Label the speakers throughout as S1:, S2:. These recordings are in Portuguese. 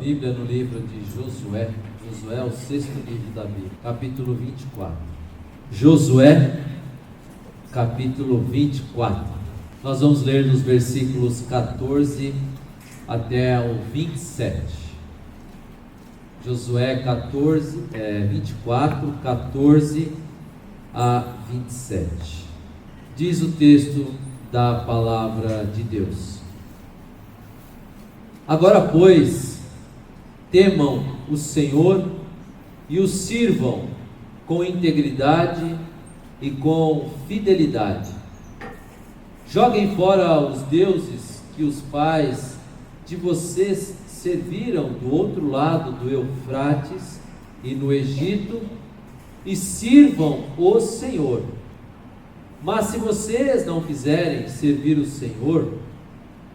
S1: Bíblia no livro de Josué. Josué é o 6º livro da Bíblia, capítulo 24. Josué, capítulo 24. Nós vamos ler dos versículos 14 até o 27. Josué 24, 14 a 27. Diz o texto da palavra de Deus: Agora, pois, temam o Senhor e o sirvam com integridade e com fidelidade. Joguem fora os deuses que os pais de vocês serviram do outro lado do Eufrates e no Egito, e sirvam o Senhor. Mas se vocês não quiserem servir o Senhor,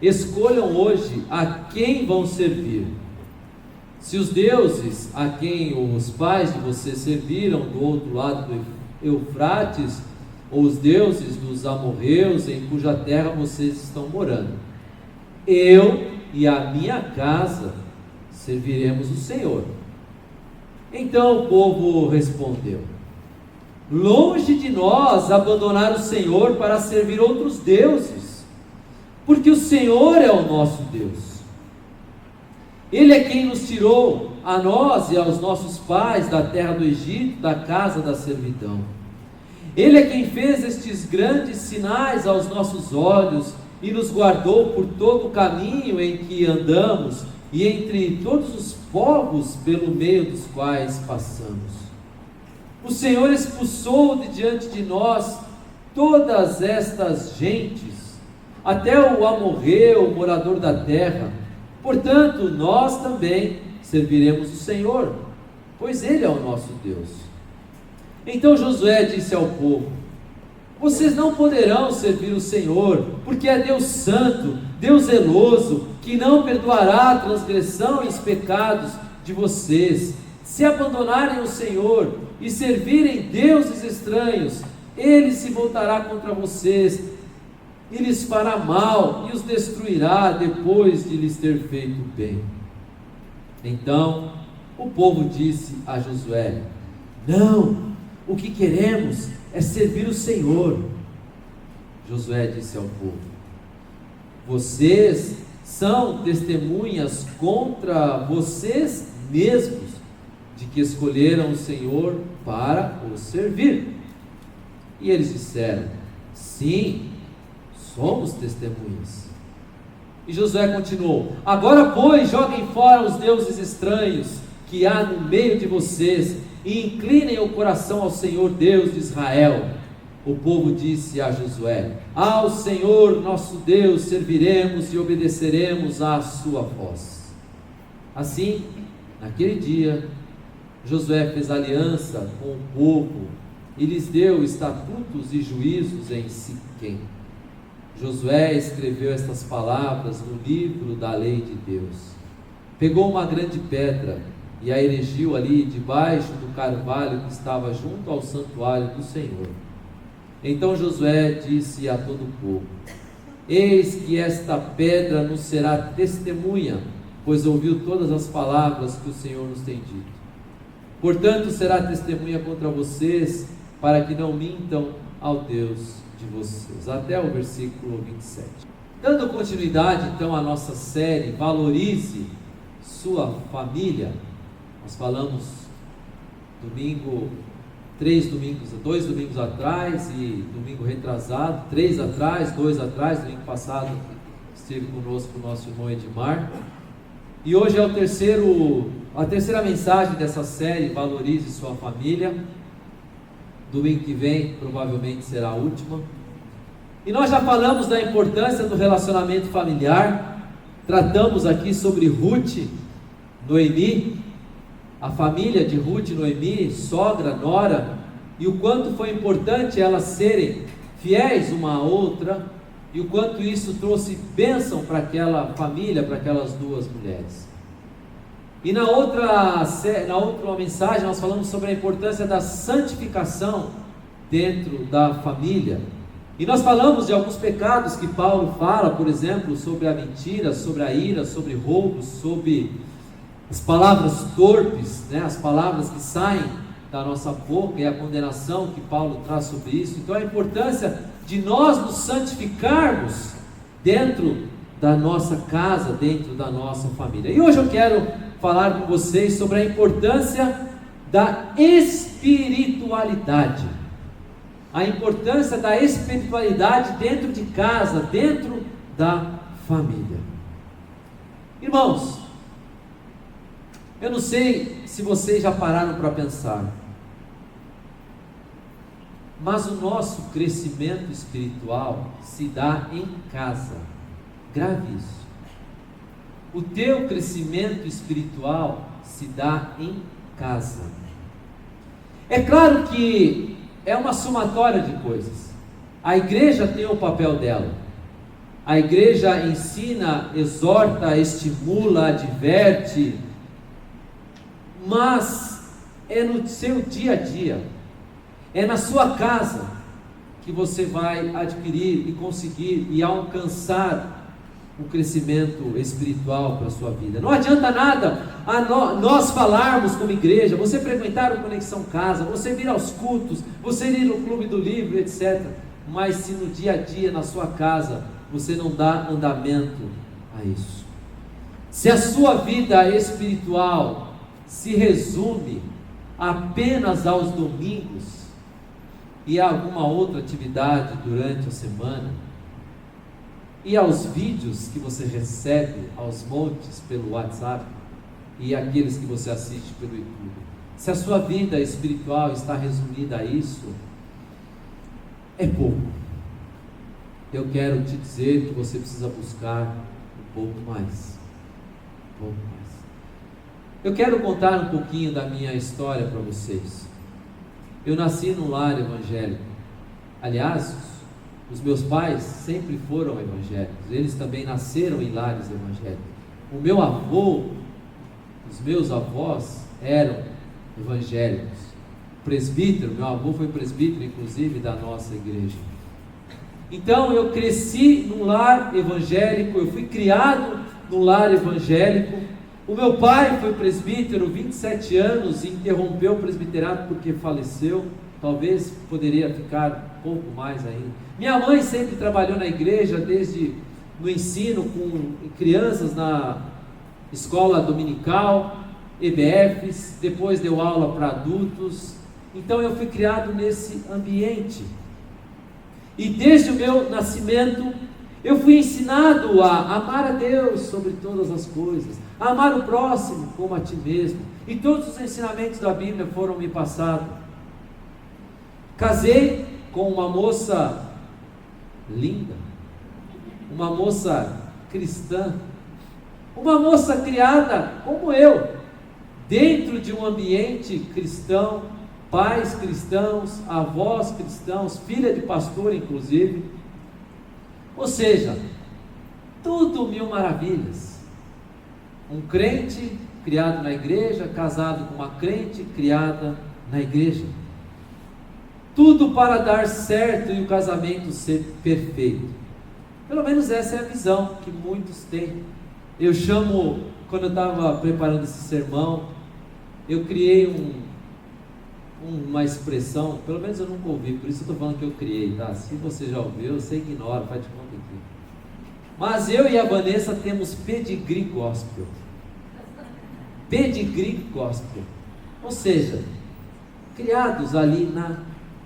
S1: escolham hoje a quem vão servir. Se os deuses a quem os pais de vocês serviram do outro lado do Eufrates, ou os deuses dos amorreus em cuja terra vocês estão morando, eu e a minha casa serviremos o Senhor. Então o povo respondeu: longe de nós abandonar o Senhor para servir outros deuses, porque o Senhor é o nosso Deus. Ele é quem nos tirou, a nós e aos nossos pais, da terra do Egito, da casa da servidão. Ele é quem fez estes grandes sinais aos nossos olhos e nos guardou por todo o caminho em que andamos e entre todos os povos pelo meio dos quais passamos. O Senhor expulsou de diante de nós todas estas gentes, até o amorreu, o morador da terra. Portanto, nós também serviremos o Senhor, pois Ele é o nosso Deus. Então Josué disse ao povo: vocês não poderão servir o Senhor, porque é Deus santo, Deus zeloso, que não perdoará a transgressão e os pecados de vocês. Se abandonarem o Senhor e servirem deuses estranhos, Ele se voltará contra vocês e lhes fará mal e os destruirá depois de lhes ter feito bem. Então o povo disse a Josué: não, o que queremos é servir o Senhor. Josué disse ao povo: vocês são testemunhas contra vocês mesmos de que escolheram o Senhor para o servir. E eles disseram: sim, somos testemunhas. E Josué continuou: agora, pois, joguem fora os deuses estranhos que há no meio de vocês e inclinem o coração ao Senhor Deus de Israel. O povo disse a Josué: ao Senhor nosso Deus serviremos e obedeceremos à sua voz. Assim, naquele dia, Josué fez aliança com o povo e lhes deu estatutos e juízos em Siquém. Josué escreveu estas palavras no livro da lei de Deus. Pegou uma grande pedra e a erigiu ali debaixo do carvalho que estava junto ao santuário do Senhor. Então Josué disse a todo o povo: eis que esta pedra nos será testemunha, pois ouviu todas as palavras que o Senhor nos tem dito. Portanto, será testemunha contra vocês, para que não mintam ao Deus de vocês. Até o versículo 27. Dando continuidade então à nossa série Valorize Sua Família, nós falamos dois domingos atrás e domingo retrasado, 3 atrás, 2 atrás, domingo passado esteve conosco o nosso irmão Edmar. E hoje é a terceira mensagem dessa série, Valorize Sua Família. Domingo que vem provavelmente será a última. E nós já falamos da importância do relacionamento familiar. Tratamos aqui sobre Ruth, Noemi, a família de Ruth e Noemi, sogra, nora, e o quanto foi importante elas serem fiéis uma à outra, e o quanto isso trouxe bênção para aquela família, para aquelas duas mulheres. E na outra mensagem nós falamos sobre a importância da santificação dentro da família. E nós falamos de alguns pecados que Paulo fala, por exemplo, sobre a mentira, sobre a ira, sobre roubos, sobre As palavras torpes, né, as palavras que saem da nossa boca, e a condenação que Paulo traz sobre isso. Então a importância de nós nos santificarmos dentro da nossa casa, dentro da nossa família. E hoje eu quero falar com vocês sobre a importância da espiritualidade. A importância da espiritualidade dentro de casa, dentro da família. Irmãos, eu não sei se vocês já pararam para pensar, mas o nosso crescimento espiritual se dá em casa. Grave isso. O teu crescimento espiritual se dá em casa. É claro que é uma somatória de coisas. A igreja tem o papel dela. A igreja ensina, exorta, estimula, adverte, mas é no seu dia a dia, é na sua casa que você vai adquirir e conseguir e alcançar o crescimento espiritual para a sua vida. Não adianta nada nós falarmos como igreja, você frequentar o Conexão Casa, você vir aos cultos, você ir no Clube do Livro, etc. Mas se no dia a dia, na sua casa, você não dá andamento a isso, se a sua vida espiritual se resume apenas aos domingos e a alguma outra atividade durante a semana, e aos vídeos que você recebe aos montes pelo WhatsApp e aqueles que você assiste pelo YouTube, se a sua vida espiritual está resumida a isso, é pouco. Eu quero te dizer que você precisa buscar um pouco mais. Um pouco mais. Eu quero contar um pouquinho da minha história para vocês. Eu nasci num lar evangélico. Aliás, os meus pais sempre foram evangélicos. Eles também nasceram em lares evangélicos. O meu avô, os meus avós eram evangélicos. Presbítero, meu avô foi presbítero, inclusive, da nossa igreja. Então eu cresci num lar evangélico, eu fui criado num lar evangélico. O meu pai foi presbítero 27 anos e interrompeu o presbiterato porque faleceu. Talvez poderia ficar um pouco mais ainda. Minha mãe sempre trabalhou na igreja, desde no ensino com crianças na escola dominical, EBFs, depois deu aula para adultos. Então eu fui criado nesse ambiente. E desde o meu nascimento, eu fui ensinado a amar a Deus sobre todas as coisas, a amar o próximo como a ti mesmo. E todos os ensinamentos da Bíblia foram me passados. Casei com uma moça linda, uma moça cristã, uma moça criada como eu, dentro de um ambiente cristão, pais cristãos, avós cristãos, filha de pastor inclusive. Ou seja, tudo mil maravilhas. Um crente criado na igreja, casado com uma crente criada na igreja. Tudo para dar certo e o casamento ser perfeito. Pelo menos essa é a visão que muitos têm. Eu chamo, quando eu estava preparando esse sermão, eu criei uma expressão, pelo menos eu nunca ouvi, por isso eu estou falando que eu criei, tá? Se você já ouviu, você ignora, faz de conta aqui. Mas eu e a Vanessa temos pedigree gospel. Pedigree gospel. Ou seja, criados ali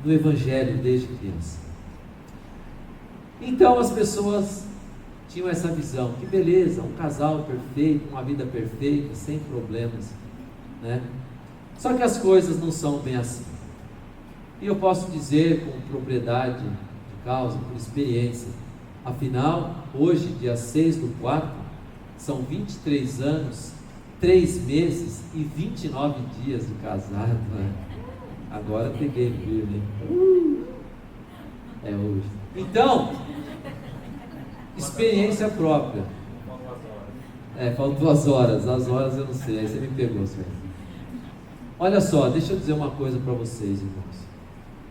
S1: no Evangelho desde criança. Então as pessoas tinham essa visão, que beleza, um casal perfeito, uma vida perfeita, sem problemas, né? Só que as coisas não são bem assim. E eu posso dizer com propriedade de causa, por experiência, afinal, hoje, dia 6/4, são 23 anos, 3 meses e 29 dias de casado, né? Agora peguei firme. É hoje. Então, experiência própria. Faltam as horas eu não sei, aí você me pegou, senhor. Olha só, deixa eu dizer uma coisa para vocês, irmãos.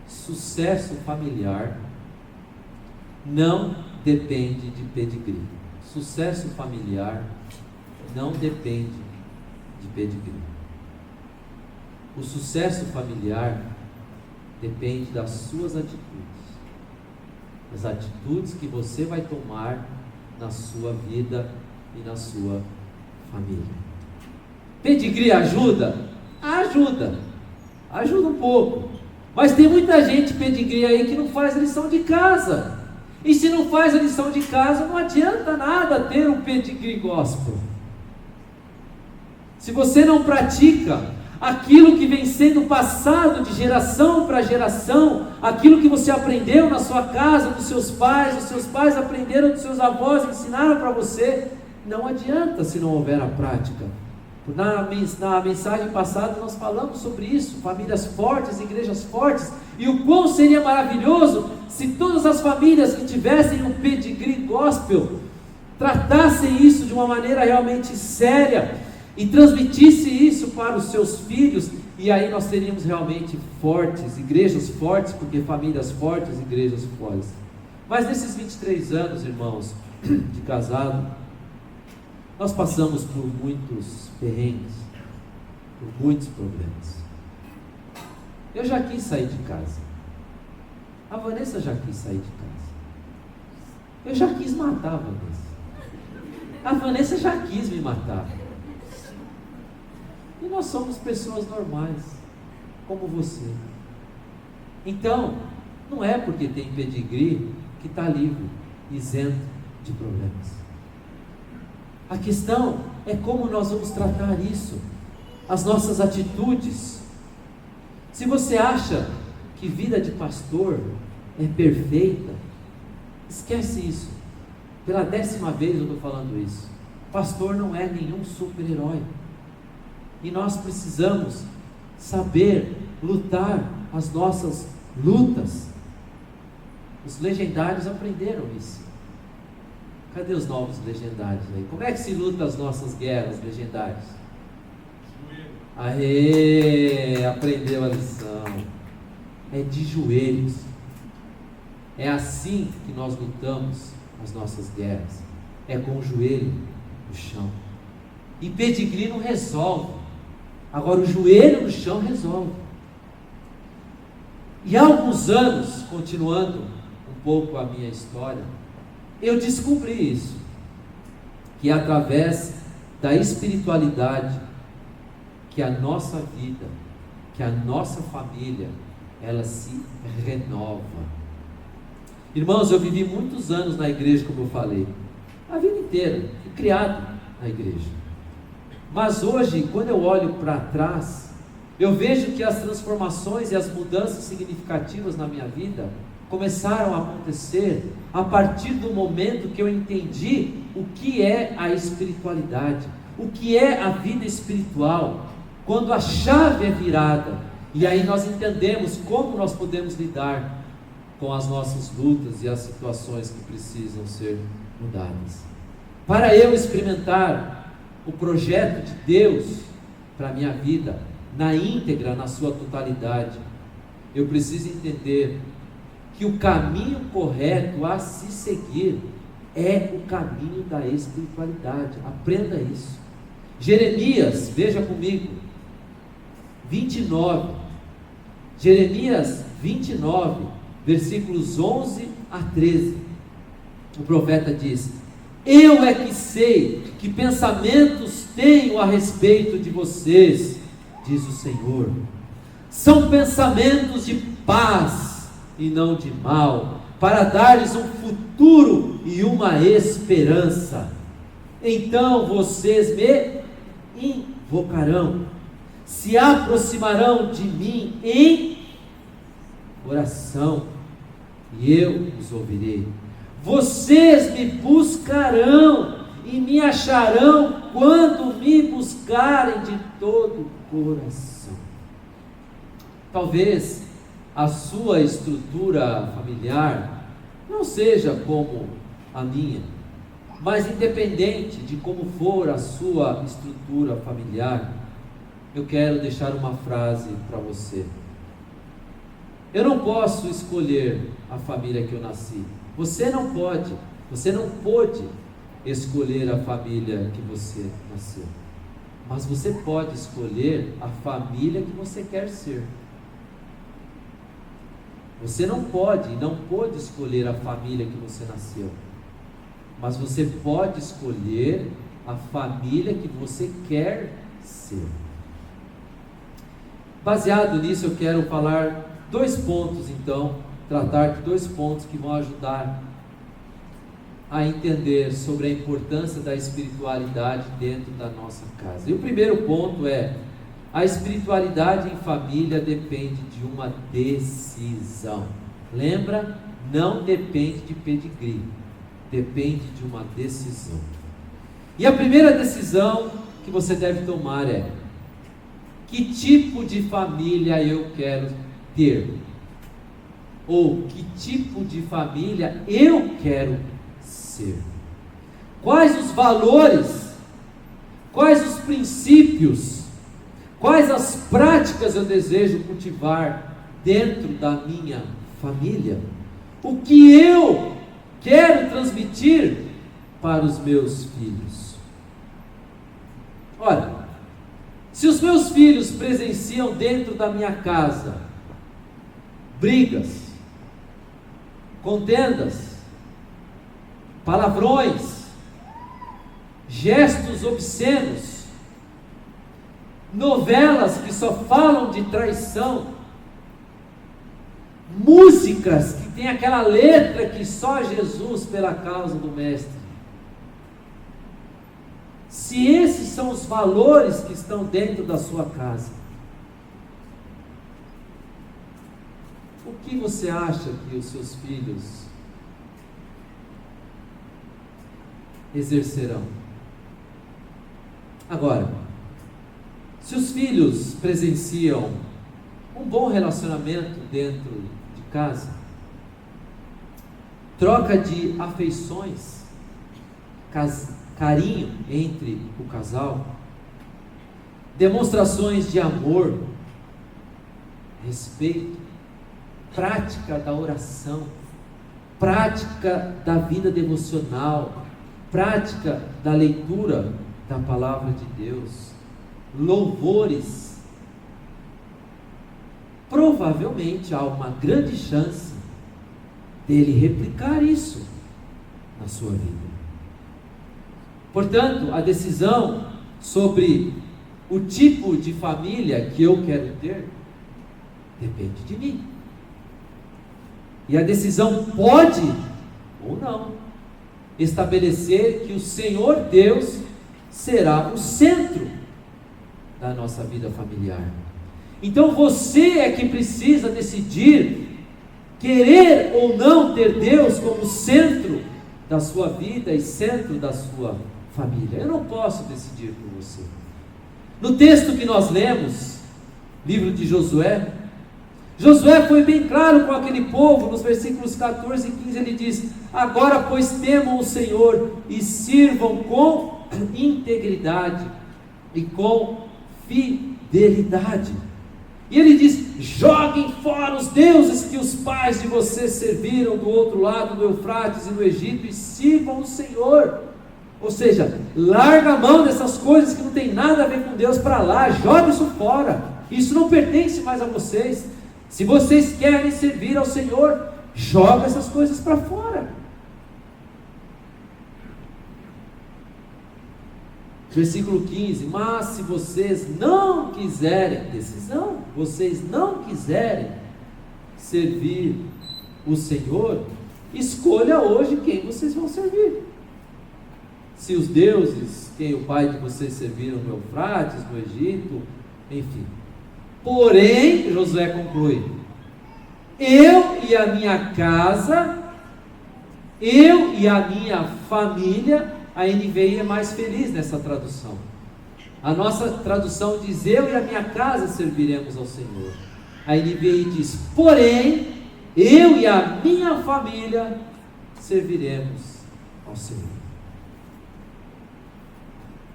S1: Sucesso familiar não depende de pedigree. Sucesso familiar não depende de pedigree. O sucesso familiar depende das suas atitudes, as atitudes que você vai tomar na sua vida e na sua família. Pedigree ajuda? Ajuda um pouco, mas tem muita gente pedigree aí que não faz a lição de casa, e se não faz a lição de casa, não adianta nada ter um pedigree gospel. Se você não pratica aquilo que vem sendo passado de geração para geração, aquilo que você aprendeu na sua casa, dos seus pais, os seus pais aprenderam dos seus avós, ensinaram para você, não adianta se não houver a prática. Na mensagem passada nós falamos sobre isso, famílias fortes, igrejas fortes, e o quão seria maravilhoso se todas as famílias que tivessem um pedigree gospel tratassem isso de uma maneira realmente séria e transmitisse isso para os seus filhos, e aí nós teríamos realmente fortes, igrejas fortes, porque famílias fortes, igrejas fortes. Mas nesses 23 anos, irmãos, de casado, nós passamos por muitos perrengues, por muitos problemas. Eu já quis sair de casa. A Vanessa já quis sair de casa. Eu já quis matar a Vanessa. A Vanessa já quis me matar. E nós somos pessoas normais, como você. Então, não é porque tem pedigree que está livre, isento de problemas. A questão é como nós vamos tratar isso, as nossas atitudes. Se você acha que vida de pastor é perfeita, esquece isso. Pela 10ª vez eu estou falando isso. Pastor não é nenhum super-herói. E nós precisamos saber lutar as nossas lutas. Os legendários aprenderam isso. Cadê os novos legendários aí? Como é que se luta as nossas guerras legendárias? Aê, aprendeu a lição. É de joelhos. É assim que nós lutamos as nossas guerras. É com o joelho no chão. E pedigree não resolve. Agora o joelho no chão resolve. E há alguns anos, continuando um pouco a minha história, eu descobri isso, que através da espiritualidade, que a nossa vida, que a nossa família, ela se renova. Irmãos, eu vivi muitos anos na igreja, como eu falei, a vida inteira, fui criado na igreja. Mas hoje, quando eu olho para trás, eu vejo que as transformações e as mudanças significativas na minha vida começaram a acontecer a partir do momento que eu entendi o que é a espiritualidade, o que é a vida espiritual, quando a chave é virada, e aí nós entendemos como nós podemos lidar com as nossas lutas e as situações que precisam ser mudadas. Para eu experimentar o projeto de Deus para a minha vida, na íntegra, na sua totalidade, eu preciso entender que o caminho correto a se seguir é o caminho da espiritualidade. Aprenda isso. Jeremias, veja comigo, 29, Jeremias 29, versículos 11 a 13, o profeta diz: eu é que sei que pensamentos tenho a respeito de vocês, diz o Senhor, são pensamentos de paz e não de mal, para dar-lhes um futuro e uma esperança. Então vocês me invocarão, se aproximarão de mim em oração, e eu os ouvirei. Vocês me buscarão e me acharão quando me buscarem de todo o coração. Talvez a sua estrutura familiar não seja como a minha, mas independente de como for a sua estrutura familiar, eu quero deixar uma frase para você. Eu não posso escolher a família que eu nasci. Você não pôde escolher a família que você nasceu. mas você pode escolher a família que você quer ser. Você não pode escolher a família que você nasceu, mas você pode escolher a família que você quer ser. Baseado nisso, eu quero falar tratar de 2 pontos que vão ajudar a entender sobre a importância da espiritualidade dentro da nossa casa. E o primeiro ponto é: a espiritualidade em família depende de uma decisão. Lembra? Não depende de pedigree, depende de uma decisão. E a primeira decisão que você deve tomar é: que tipo de família eu quero ter? Ou que tipo de família eu quero ser? Quais os valores? Quais os princípios? Quais as práticas eu desejo cultivar dentro da minha família? O que eu quero transmitir para os meus filhos? Olha, se os meus filhos presenciam dentro da minha casa brigas, contendas, palavrões, gestos obscenos, novelas que só falam de traição, músicas que tem aquela letra que só Jesus pela causa do Mestre. Se esses são os valores que estão dentro da sua casa, o que você acha que os seus filhos exercerão? Agora, se os filhos presenciam um bom relacionamento dentro de casa, troca de afeições, carinho entre o casal, demonstrações de amor, respeito, prática da oração, prática da vida devocional, prática da leitura da palavra de Deus, louvores, provavelmente há uma grande chance dele replicar isso na sua vida. Portanto, a decisão sobre o tipo de família que eu quero ter depende de mim. E a decisão pode ou não estabelecer que o Senhor Deus será o centro da nossa vida familiar. Então você é que precisa decidir querer ou não ter Deus como centro da sua vida e centro da sua família. Eu não posso decidir por você. No texto que nós lemos, livro de Josué, Josué foi bem claro com aquele povo, nos versículos 14 e 15 ele diz: agora pois temam o Senhor e sirvam com integridade e com fidelidade. E ele diz: joguem fora os deuses que os pais de vocês serviram do outro lado do Eufrates e no Egito e sirvam o Senhor. Ou seja, larga a mão dessas coisas que não tem nada a ver com Deus para lá, joga isso fora, isso não pertence mais a vocês. Se vocês querem servir ao Senhor, joga essas coisas para fora. Versículo 15: mas se vocês não quiserem, decisão, vocês não quiserem servir o Senhor, escolha hoje quem vocês vão servir. Se os deuses, quem o pai de vocês serviram no Eufrates, no Egito, enfim. Porém, Josué conclui: eu e a minha casa, eu e a minha família. A NVI é mais feliz nessa tradução. A nossa tradução diz: eu e a minha casa serviremos ao Senhor. A NVI diz: porém, eu e a minha família serviremos ao Senhor.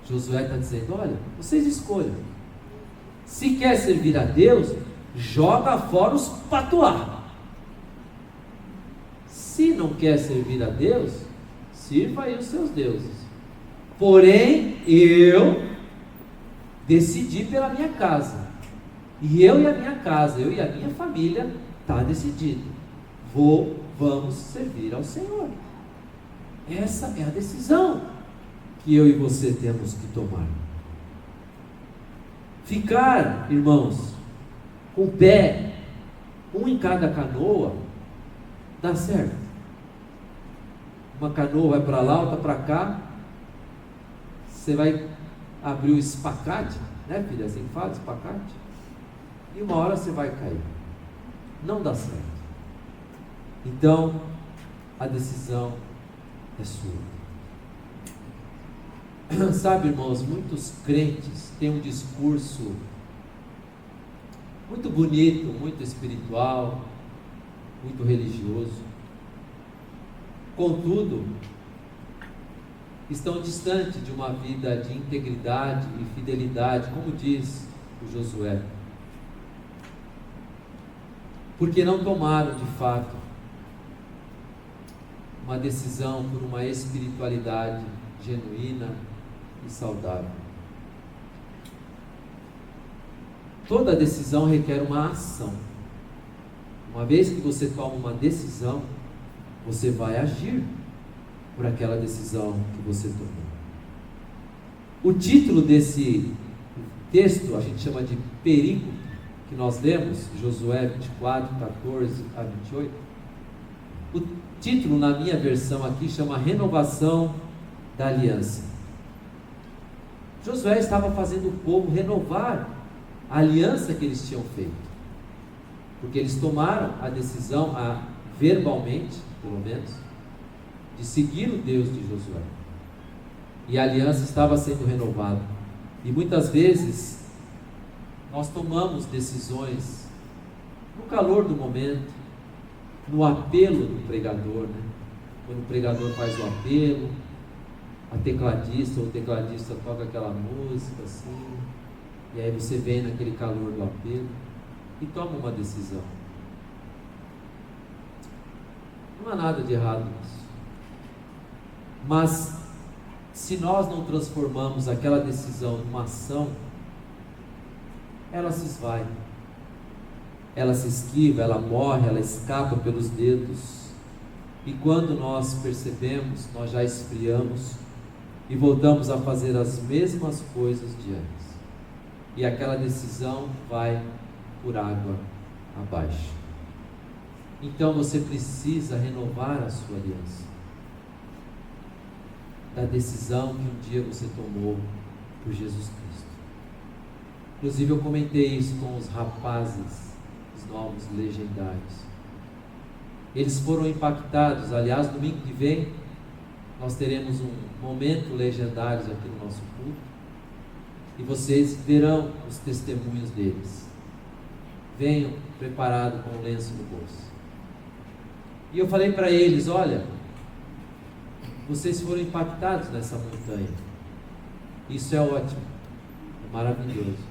S1: Josué está dizendo: olha, vocês escolham. Se quer servir a Deus, joga fora os patuá. Se não quer servir a Deus, sirva aí os seus deuses. Porém, eu decidi pela minha casa. E eu e a minha casa, eu e a minha família, está decidido. Vamos servir ao Senhor. Essa é a decisão que eu e você temos que tomar. Ficar, irmãos, com o pé, um em cada canoa, dá certo. Uma canoa vai para lá, outra para cá. Você vai abrir o espacate, né, filha? Assim fala, espacate. E uma hora você vai cair. Não dá certo. Então, a decisão é sua. Sabe, irmãos, muitos crentes têm um discurso muito bonito, muito espiritual, muito religioso. Contudo, estão distantes de uma vida de integridade e fidelidade, como diz o Josué. Porque não tomaram de fato uma decisão por uma espiritualidade genuína e saudável. Toda decisão requer uma ação. Uma vez que você toma uma decisão, você vai agir por aquela decisão que você tomou. O título desse texto a gente chama de perícope, que nós lemos, Josué 24, 14 a 28. O título na minha versão aqui chama Renovação da Aliança. Josué estava fazendo o povo renovar a aliança que eles tinham feito, porque eles tomaram a decisão, verbalmente, pelo menos, de seguir o Deus de Josué, e a aliança estava sendo renovada. E muitas vezes nós tomamos decisões no calor do momento, no apelo do pregador, né? Quando o pregador faz o apelo, a tecladista ou o tecladista toca aquela música assim, e aí você vem naquele calor do apelo e toma uma decisão. Não há nada de errado nisso. Mas se nós não transformamos aquela decisão numa ação, ela se esvai, ela se esquiva, ela morre, ela escapa pelos dedos, e quando nós percebemos, nós já esfriamos e voltamos a fazer as mesmas coisas de antes, e aquela decisão vai por água abaixo. Então você precisa renovar a sua aliança, da decisão que um dia você tomou por Jesus Cristo. Inclusive eu comentei isso com os rapazes, os novos legendários. Eles foram impactados. Aliás, domingo que vem nós teremos um momento legendários aqui no nosso culto, e vocês verão os testemunhos deles. Venham preparados com o lenço no bolso. E eu falei para eles: olha, vocês foram impactados nessa montanha, isso é ótimo, é maravilhoso,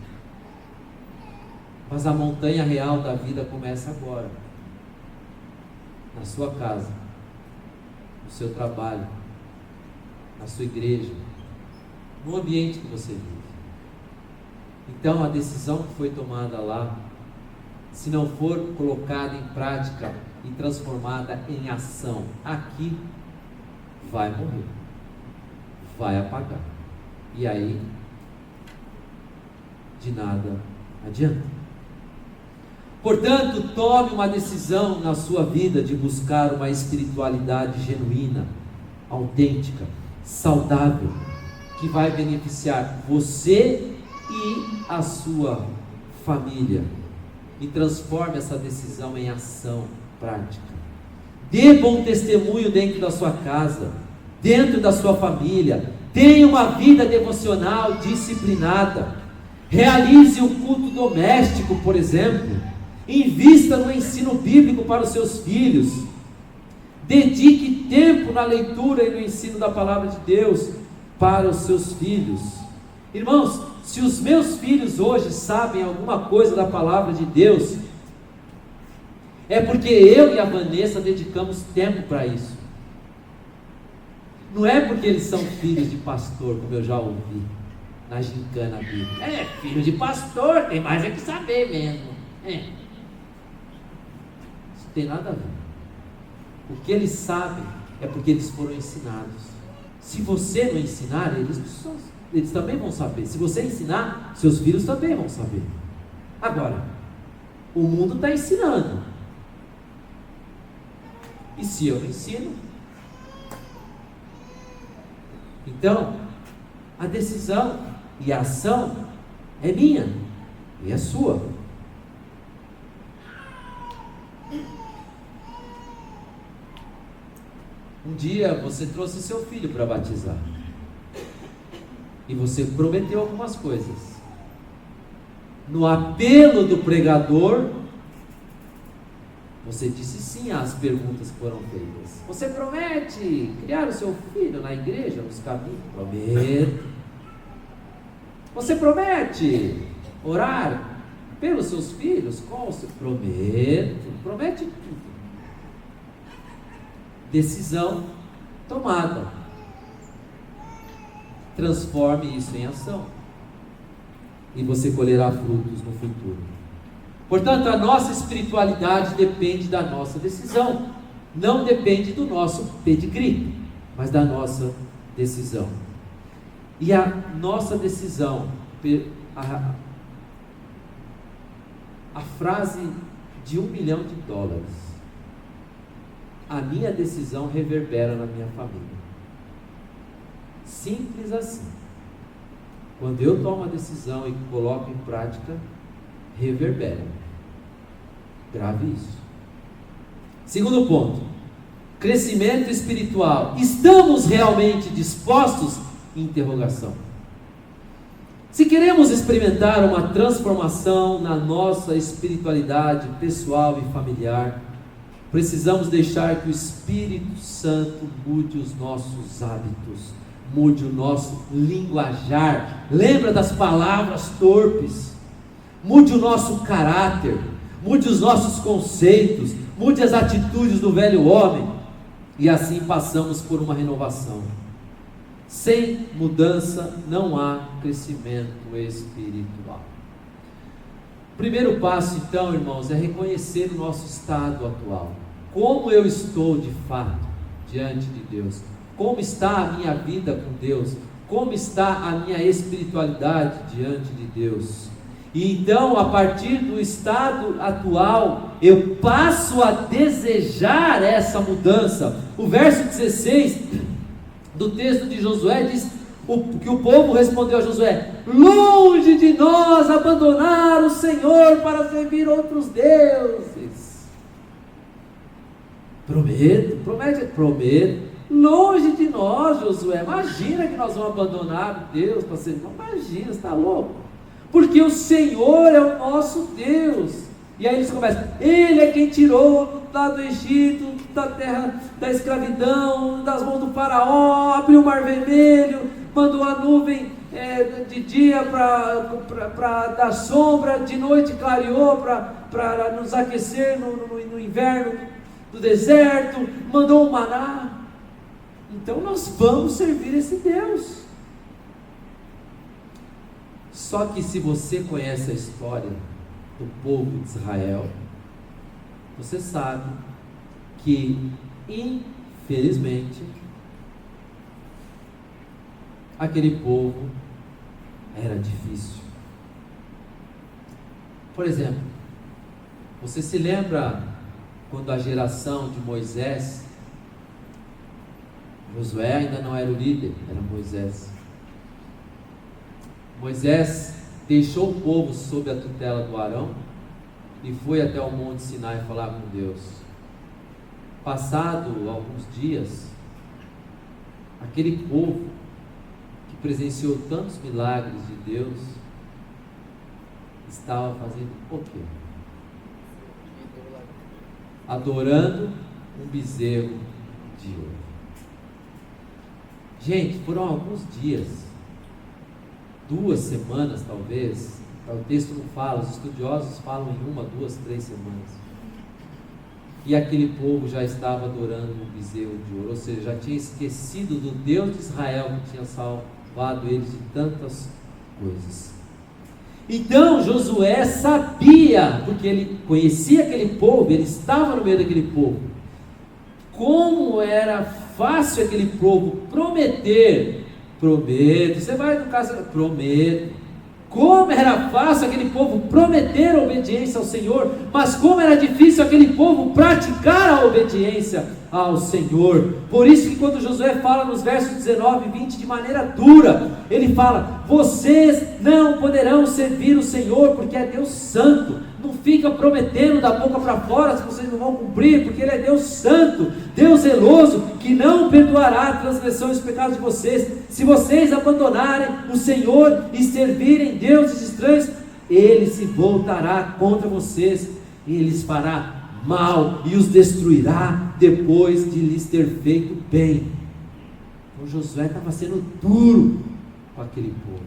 S1: mas a montanha real da vida começa agora, na sua casa, no seu trabalho, na sua igreja, no ambiente que você vive. Então a decisão que foi tomada lá, se não for colocada em prática e transformada em ação aqui, vai morrer, vai apagar, e aí de nada adianta. Portanto, tome uma decisão na sua vida de buscar uma espiritualidade genuína, autêntica, saudável, que vai beneficiar você e a sua família, e transforme essa decisão em ação prática. Dê bom testemunho dentro da sua casa, dentro da sua família. Tenha uma vida devocional disciplinada. Realize o culto doméstico, por exemplo. Invista no ensino bíblico para os seus filhos. Dedique tempo na leitura e no ensino da palavra de Deus para os seus filhos. Irmãos, se os meus filhos hoje sabem alguma coisa da palavra de Deus, é porque eu e a Vanessa dedicamos tempo para isso. Não é porque eles são filhos de pastor, como eu já ouvi na gincana bíblica. É filho de pastor, tem mais é que saber mesmo. Isso não tem nada a ver. O que eles sabem é porque eles foram ensinados. Se você não ensinar, eles também vão saber. Se você ensinar, seus filhos também vão saber. Agora, o mundo está ensinando. E se eu não ensino? Então, a decisão e a ação é minha e é sua. Um dia você trouxe seu filho para batizar. E você prometeu algumas coisas. No apelo do pregador, você disse sim às perguntas que foram feitas. Você promete criar o seu filho na igreja, nos caminhos? Prometo. Você promete orar pelos seus filhos? Prometo. Promete tudo. Decisão tomada. Transforme isso em ação. E você colherá frutos no futuro. Portanto, a nossa espiritualidade depende da nossa decisão. Não depende do nosso pedigree, mas da nossa decisão. E a nossa decisão, a frase de $1 milhão, a minha decisão reverbera na minha família. Simples assim. Quando eu tomo a decisão e coloco em prática, reverbera. Grave isso. Segundo ponto, crescimento espiritual. Estamos realmente dispostos? Interrogação. Se queremos experimentar uma transformação na nossa espiritualidade pessoal e familiar, precisamos deixar que o Espírito Santo mude os nossos hábitos, mude o nosso linguajar. Lembra das palavras torpes? Mude o nosso caráter, mude os nossos conceitos, mude as atitudes do velho homem, e assim passamos por uma renovação. Sem mudança não há crescimento espiritual. O primeiro passo, então, irmãos, é reconhecer o nosso estado atual. Como eu estou de fato diante de Deus? Como está a minha vida com Deus? Como está a minha espiritualidade diante de Deus? E então, a partir do estado atual, eu passo a desejar essa mudança. O verso 16 do texto de Josué diz que o povo respondeu a Josué: longe de nós abandonar o Senhor para servir outros deuses. Prometo. Longe de nós, Josué. Imagina que nós vamos abandonar Deus para servir. Imagina, você está louco? Porque o Senhor é o nosso Deus. E aí eles começam: Ele é quem tirou lá do Egito, da terra da escravidão, das mãos do faraó, abriu o mar vermelho, mandou a nuvem de dia para dar sombra, de noite clareou para nos aquecer no inverno do deserto, mandou o maná. Então nós vamos servir esse Deus. Só que se você conhece a história do povo de Israel, você sabe que, infelizmente, aquele povo era difícil. Por exemplo, você se lembra quando a geração de Moisés, Josué ainda não era o líder, era Moisés. Moisés deixou o povo sob a tutela do Arão e foi até o Monte Sinai falar com Deus. Passado alguns dias, aquele povo que presenciou tantos milagres de Deus estava fazendo o quê? Adorando um bezerro de ouro. Gente, foram alguns dias, 2 semanas talvez, o texto não fala, os estudiosos falam em 1, 2, 3 semanas. E aquele povo já estava adorando um bezerro de ouro, ou seja, já tinha esquecido do Deus de Israel que tinha salvado eles de tantas coisas. Então Josué sabia, porque ele conhecia aquele povo, ele estava no meio daquele povo, como era fácil aquele povo prometer, prometo, você vai no caso, prometo. Como era fácil aquele povo prometer a obediência ao Senhor, mas como era difícil aquele povo praticar a obediência ao Senhor. Por isso que quando Josué fala nos versos 19 e 20 de maneira dura, ele fala: vocês não poderão servir o Senhor, porque é Deus santo. Não fica prometendo da boca para fora se vocês não vão cumprir, porque Ele é Deus santo, Deus zeloso, que não perdoará a transgressão e os pecados de vocês. Se vocês abandonarem o Senhor e servirem deuses estranhos, Ele se voltará contra vocês, e Ele lhes fará mal e os destruirá depois de lhes ter feito bem. Então Josué estava sendo duro com aquele povo,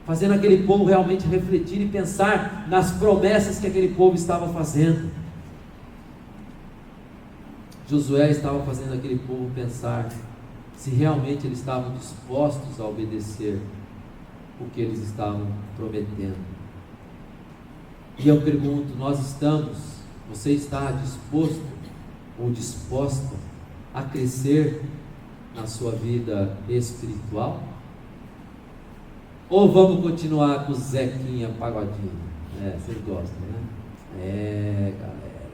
S1: fazendo aquele povo realmente refletir e pensar nas promessas que aquele povo estava fazendo. Josué estava fazendo aquele povo pensar se realmente eles estavam dispostos a obedecer o que eles estavam prometendo. E eu pergunto: você está disposto ou disposta a crescer na sua vida espiritual? Ou vamos continuar com o Zequinha Pagodinho? Vocês gostam, né? Galera,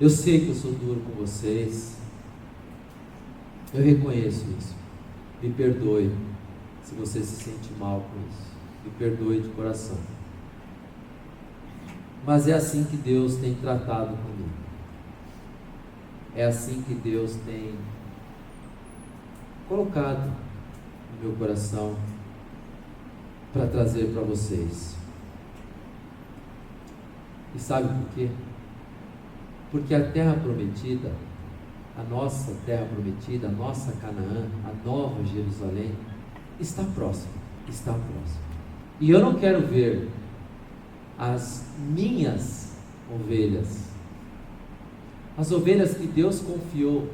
S1: eu sei que eu sou duro com vocês, eu reconheço isso, me perdoe se você se sente mal com isso, me perdoe de coração, mas é assim que Deus tem tratado comigo, é assim que Deus tem colocado no meu coração para trazer para vocês. E sabe por quê? Porque a terra prometida, a nossa terra prometida, a nossa Canaã, a nova Jerusalém, está próxima, está próxima. E eu não quero ver as minhas ovelhas, as ovelhas que Deus confiou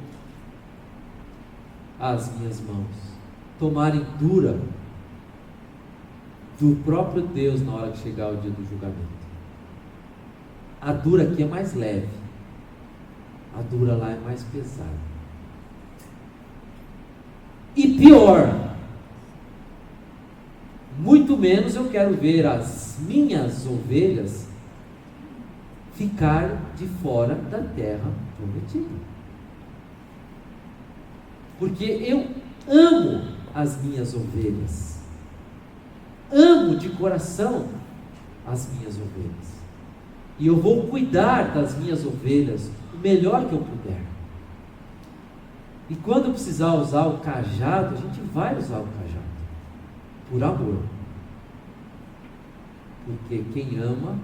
S1: às minhas mãos, tomarem dura do próprio Deus na hora que chegar o dia do julgamento. A dura aqui é mais leve, a dura lá é mais pesada. E pior, muito menos eu quero ver as minhas ovelhas ficarem de fora da terra prometida, porque eu amo as minhas ovelhas, amo de coração as minhas ovelhas, e eu vou cuidar das minhas ovelhas o melhor que eu puder. E quando precisar usar o cajado, a gente vai usar o cajado, por amor, porque quem ama,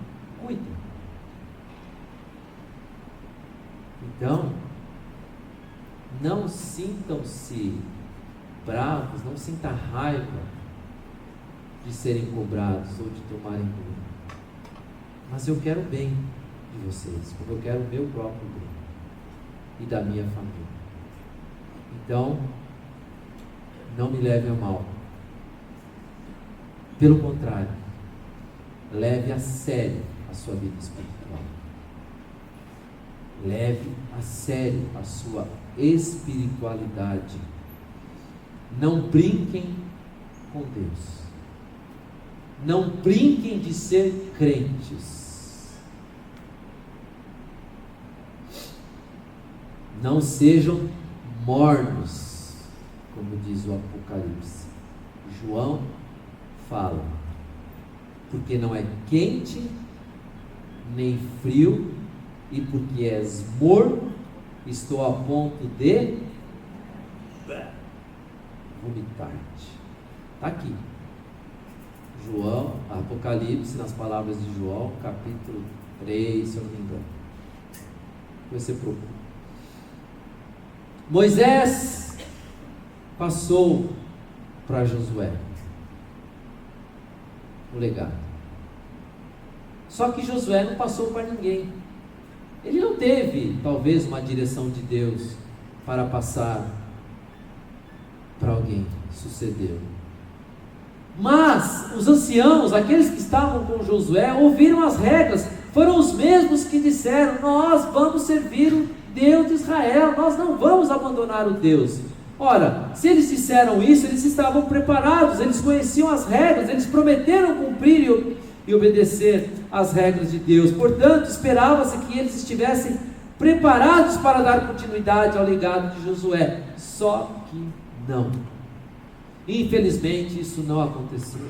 S1: cuida. Então, não sintam-se bravos, não sinta raiva de serem cobrados ou de tomarem dura, mas eu quero o bem de vocês, como eu quero o meu próprio bem e da minha família. Então, não me leve a mal, pelo contrário, leve a sério a sua vida espiritual, leve a sério a sua espiritualidade. Não brinquem com Deus, não brinquem de ser crentes, não sejam mornos, como diz o Apocalipse. João fala: porque não é quente nem frio, e porque és morno, estou a ponto de vomitar-te. Está aqui, João, Apocalipse, nas palavras de João, capítulo 3, se eu não me engano. Você procura. Moisés passou para Josué o legado. Só que Josué não passou para ninguém. Ele não teve, talvez, uma direção de Deus para passar para alguém. Sucedeu. Mas os anciãos, aqueles que estavam com Josué, ouviram as regras. Foram os mesmos que disseram: nós vamos servir o Deus de Israel, nós não vamos abandonar o Deus. Ora, se eles disseram isso, eles estavam preparados, eles conheciam as regras, eles prometeram cumprir e obedecer às regras de Deus. Portanto, esperava-se que eles estivessem preparados para dar continuidade ao legado de Josué. Só que não. Infelizmente, isso não aconteceu.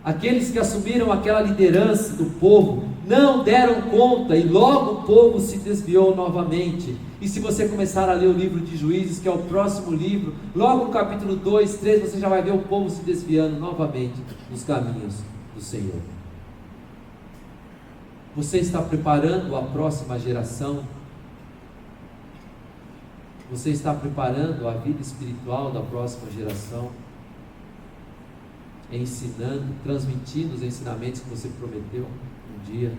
S1: Aqueles que assumiram aquela liderança do povo não deram conta, e logo o povo se desviou novamente. E se você começar a ler o livro de Juízes, que é o próximo livro, logo no capítulo 2, 3, você já vai ver o povo se desviando novamente dos caminhos do Senhor. Você está preparando a próxima geração? Você está preparando a vida espiritual da próxima geração? Ensinando, transmitindo os ensinamentos que você prometeu um dia.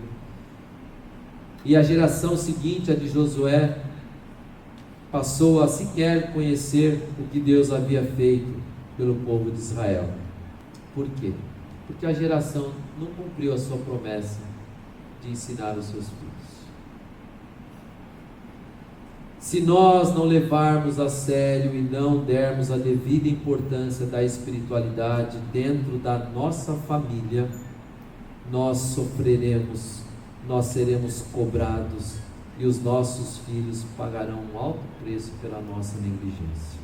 S1: E a geração seguinte, a de Josué, passou a sequer conhecer o que Deus havia feito pelo povo de Israel. Por quê? Porque a geração não cumpriu a sua promessa de ensinar os seus filhos. Se nós não levarmos a sério e não dermos a devida importância da espiritualidade dentro da nossa família, nós sofreremos, nós seremos cobrados e os nossos filhos pagarão um alto preço pela nossa negligência.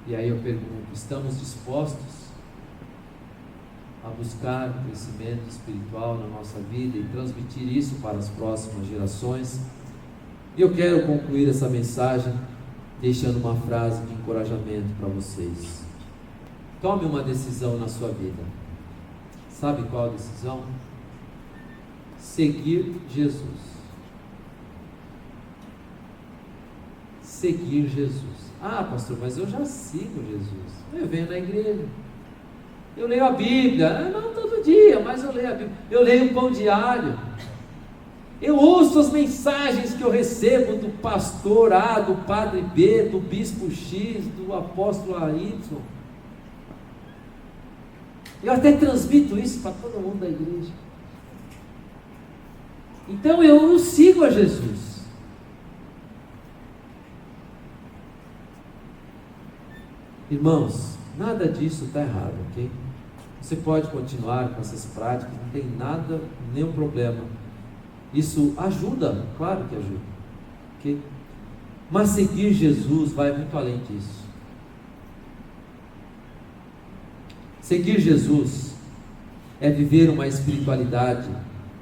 S1: E aí eu pergunto: estamos dispostos a buscar o crescimento espiritual na nossa vida e transmitir isso para as próximas gerações? E eu quero concluir essa mensagem deixando uma frase de encorajamento para vocês. Tome uma decisão na sua vida. Sabe qual a decisão? Seguir Jesus. Seguir Jesus. Ah, pastor, mas eu já sigo Jesus. Eu venho na igreja. Eu leio a Bíblia. Não todo dia, mas eu leio a Bíblia. Eu leio o pão diário. Eu ouço as mensagens que eu recebo do pastor A, do padre B, do bispo X, do apóstolo Y. Eu até transmito isso para todo mundo da igreja. Então eu sigo a Jesus. Irmãos, nada disso está errado, ok? Você pode continuar com essas práticas, não tem nada, nenhum problema. Isso ajuda, claro que ajuda, ok? Mas seguir Jesus vai muito além disso. Seguir Jesus é viver uma espiritualidade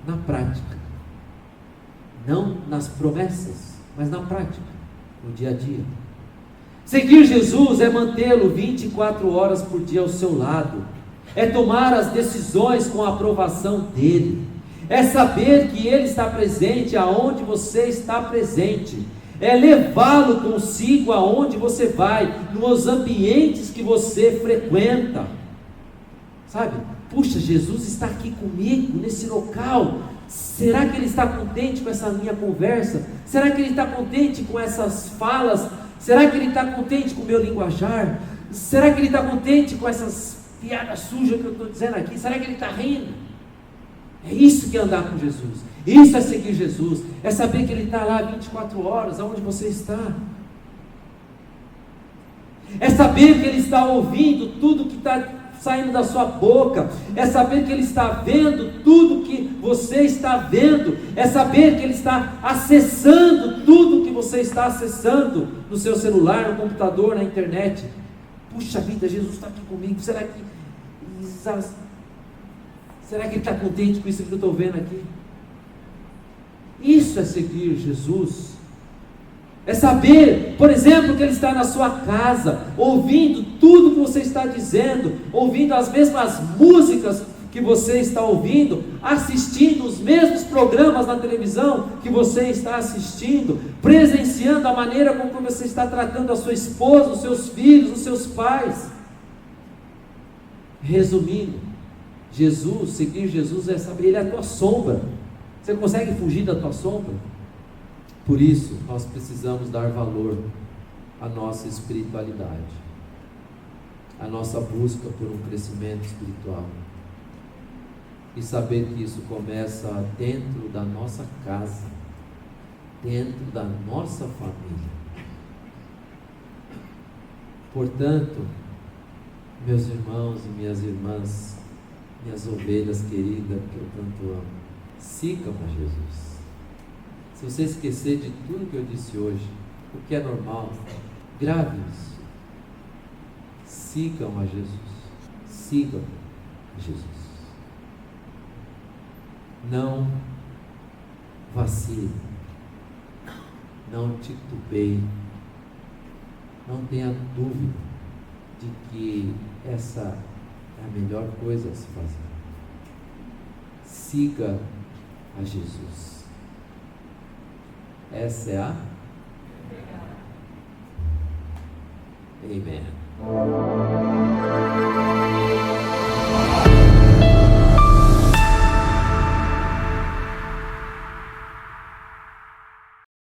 S1: na prática, não nas promessas, mas na prática, no dia a dia. Seguir Jesus é mantê-lo 24 horas por dia ao seu lado, é tomar as decisões com a aprovação dele, é saber que ele está presente aonde você está presente, é levá-lo consigo aonde você vai, nos ambientes que você frequenta. Sabe? Puxa, Jesus está aqui comigo nesse local. Será que ele está contente com essa minha conversa? Será que ele está contente com essas falas? Será que ele está contente com o meu linguajar? Será que ele está contente com essas piadas sujas que eu estou dizendo aqui? Será que ele está rindo? É isso que é andar com Jesus. Isso é seguir Jesus. É saber que ele está lá 24 horas, aonde você está. É saber que ele está ouvindo tudo que está saindo da sua boca. É saber que ele está vendo tudo que você está vendo. É saber que ele está acessando tudo que você está acessando no seu celular, no computador, na internet. Puxa vida, Jesus está aqui comigo. Será que ele está contente com isso que eu estou vendo aqui? Isso é seguir Jesus. É saber, por exemplo, que ele está na sua casa, ouvindo tudo que você está dizendo, ouvindo as mesmas músicas que você está ouvindo, assistindo os mesmos programas na televisão que você está assistindo, presenciando a maneira como você está tratando a sua esposa, os seus filhos, os seus pais. Resumindo, Jesus, seguir Jesus é saber, ele é a tua sombra. Você consegue fugir da tua sombra? Por isso, nós precisamos dar valor à nossa espiritualidade. a nossa busca por um crescimento espiritual. E saber que isso começa dentro da nossa casa, dentro da nossa família. Portanto, meus irmãos e minhas irmãs, minhas ovelhas queridas que eu tanto amo, sigam a Jesus. Se você esquecer de tudo que eu disse hoje, o que é normal, grave isso. Sigam a Jesus. Sigam a Jesus. Não vacile, não titubeie, não tenha dúvida de que essa é a melhor coisa a se fazer. Siga a Jesus. Essa é a Amém.